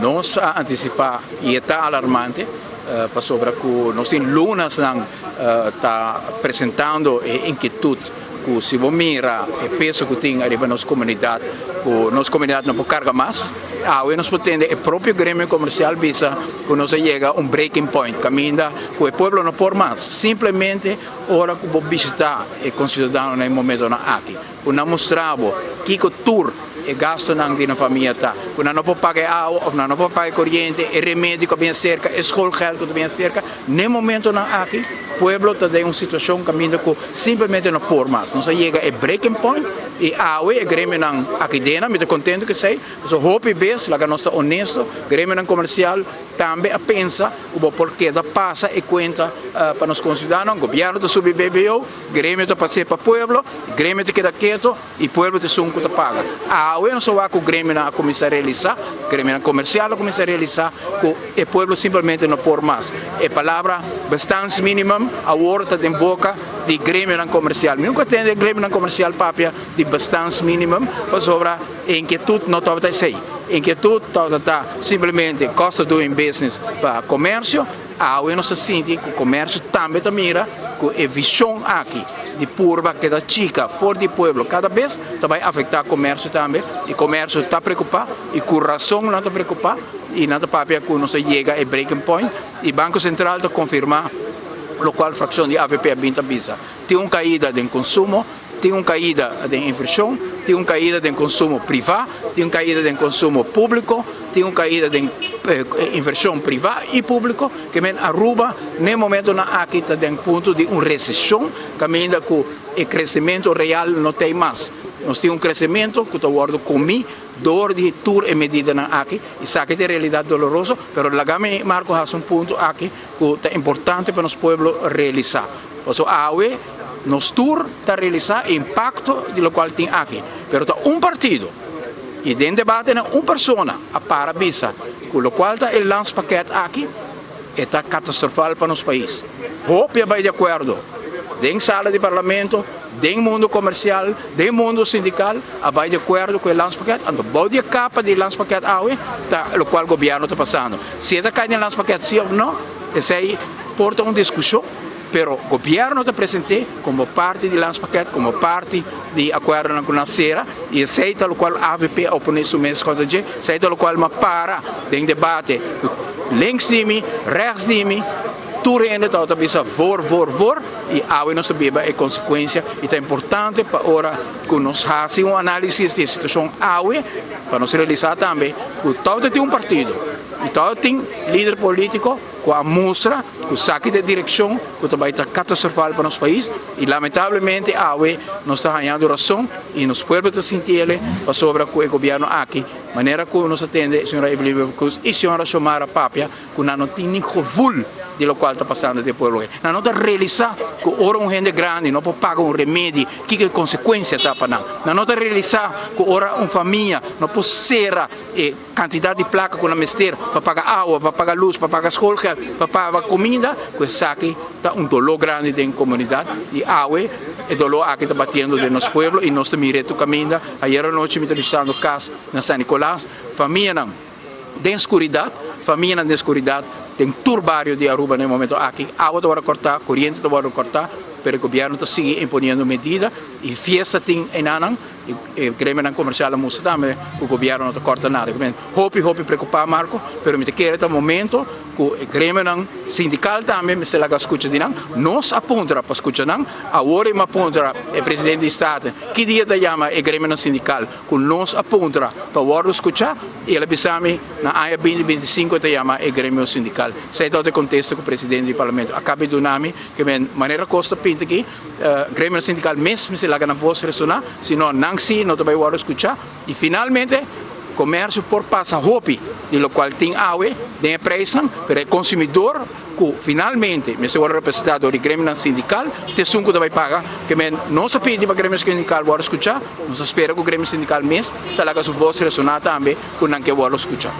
nós antecipar e está alarmante para sobre que nós em lunas está apresentando inquietude que se você mira e peso que tem arriba na nossa comunidade não pode carregar mais. Nós podemos o próprio grêmio comercial visa que nós chega a breaking point, caminha que o povo não pode mais, simplesmente ora que vou visitar e considerando no momento aqui, que nós mostramos que o tour e gasto na família está, que não pode pagar água, não pode pagar corrente, e remédio que vem cerca, escolgel que vem cerca, no momento aqui, o povo está em uma situação caminhando que simplesmente não pode mais, nós chega a breaking point e o grêmio aqui dentro, me contente que sei, so hope best, lá que nós estamos honesto, grêmio comercial também a pensa o porquê da passa e conta para nós considerar, o governo está subir BBO, grêmio está passando para o povo, grêmio está queda quieto e o povo está sunco está paga. Eu não sou que o grêmio não começa a realizar, o grêmio comercial começa a realizar, que o povo simplesmente não pode mais. A palavra bastante mínima, a horta de boca de grêmio comercial. Nunca tem grêmio comercial, papia, de bastante mínima, para sobre a inquietude não está sei. Inquietude está simplesmente costa doing business para comércio, eu não se sente que o comércio também mira com a visão aqui de curva que da chica fora do povo cada vez vai afetar o comércio também e o comércio está preocupado e o coração não está preocupado e nada papia que não se chega a breaking point e o Banco Central está confirmar a qual fração de AVP a visa tem uma caída de consumo, tem uma caída de inversão, tem uma caída de consumo privado, tem uma caída de consumo público, tem uma caída de inversão privada e público, que vem Aruba, no momento aqui está em ponto de uma recessão, caminha que o crescimento real não tem mais. Nós temos um crescimento que está guardando comigo, dor de tour e medida aqui, e sabe que é realidade dolorosa, mas lá Marco has um ponto aqui que é importante para os povos realizar. Então, nos tour está realizar o impacto de lo qual tem aqui. Pero está um partido e dentro debate uma pessoa a para visa, com o qual está o lance paquete aqui, está catastrofal para nosso país. Hope vai de acordo, dentro sala de parlamento, dentro mundo comercial, dentro mundo sindical, vai de acordo com o lance paquete, ando bode capa de lance paquete o qual o governo está passando. Se está caindo no lance paquete sim ou não, isso aí porta uma discussão. Pero o governo está presente como parte do lance paquete, como parte do acordo na Sera, e aceita o qual a AVP opõe o mês contra G, aceita o qual para em debate links de mim, rechts de mim, tudo ainda está bisa vor, e a não sabe a consequência, e é importante para ora que nós façamos uma análise da situação para nós realizar também que todo tem um partido, e todo tem líder político, com a mostra, com o saque de direção, que também está catastrofal para o nosso país, e lamentavelmente a nós está ganhando razão, e nos povos está sentindo para sobre o governo aqui, maneira que nos atende a senhora Evelyn Becus e a senhora Xomara Papia, que não tem nem vul de lo qual está passando de povo. Não está realizar que ora um gente grande não pode pagar um remédio, que consequência está para não. Não está realizar que ora uma família não pode ser quantidade de placa com a mestre para pagar água, para pagar luz, para pagar escola, para pagar comida, que isso aqui está dolor grande dentro da comunidade e água é dolor aqui está batendo de nosso povo e nós estamos mirando caminho. Ayer à noite me entrevistando caso na São Nicolás, família não tem escuridade, família não tem escuridade. Tem turbário de Aruba no momento aqui, água está cortar, corrente está cortar, pero o governo está seguindo impondo medidas e fiesta tem em Anang, e o grêmio comercial mostra também que o governo não corta nada. Hope preocupar Marco, pero me quer até o momento que o grêmio sindical também me se lá escuta de nós apontamos para escutar agora me aponta o presidente do estado que dia da chama o grêmio sindical que nós apontamos para o escutar e ele pensame na área 2025 da chama o grêmio sindical. Sei todo o contexto que o presidente do parlamento acaba de dar que de maneira costa pinta aqui grêmio sindical mesmo se lá na voz ressonar, senão não se não vai o escutar e finalmente comércio por passa hope de lo qual tem água, tem preço, para o consumidor que finalmente, me seu representado do grêmio sindical, te sunco vai pagar, que não se pede para o grêmio sindical vou escutar, nós espera que o grêmio sindical mesmo, está lá com a sua voz ressonar também, que não quer vou escutar.